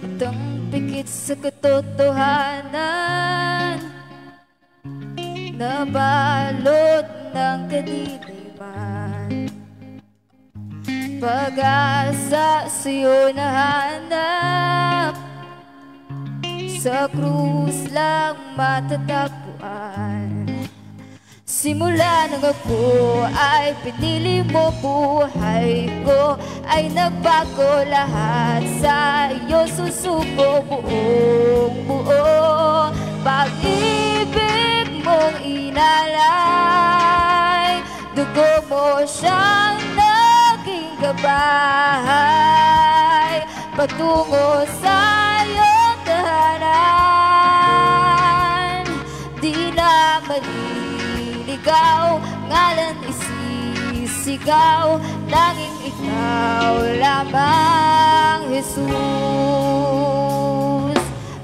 Itong pikit sa katotohanan, nabalot ng kadiliman. Pag-asa sa'yo nahanap, sa krus lang matatagpuan. Simula nang ako ay pinili mo, buhay ko ay nagbago, lahat sa iyo susuko buong buo. Pag-ibig mong inalay, dugo mo siyang naging gabay, patungo sa iyong tahanan. Di na maliligaw, ngalan isisigaw, tanging ikaw lamang, Jesus.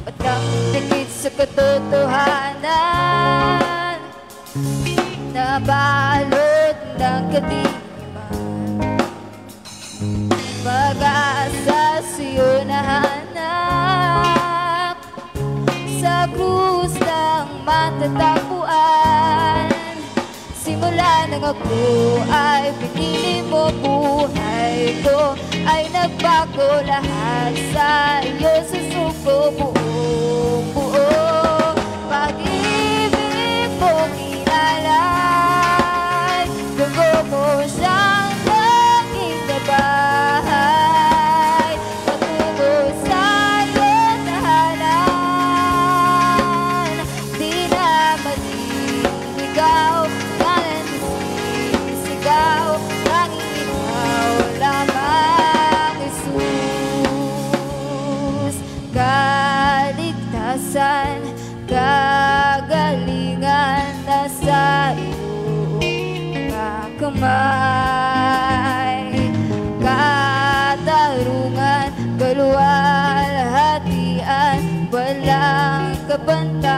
Patang tikit sa katotohanan, nabalot ng kadiliman. Pag-asa sa'yo nahanap, sa krus lang matatagpuan. Simula nang ako ay pinili mo, buhay ko ay nagbago, lahat sa iyo susuko buong buo. Pag-ibig mong inalay, dugo mo siyang naging gabay, patungo sa iyong tahanan. Di na maliligaw, ngalan isisigaw, tanging ikaw lamang, Jesus. Kaligtasan, kagalingan nasa iyong kamay. Katarungan, kaluwalhatian, walang kabanta.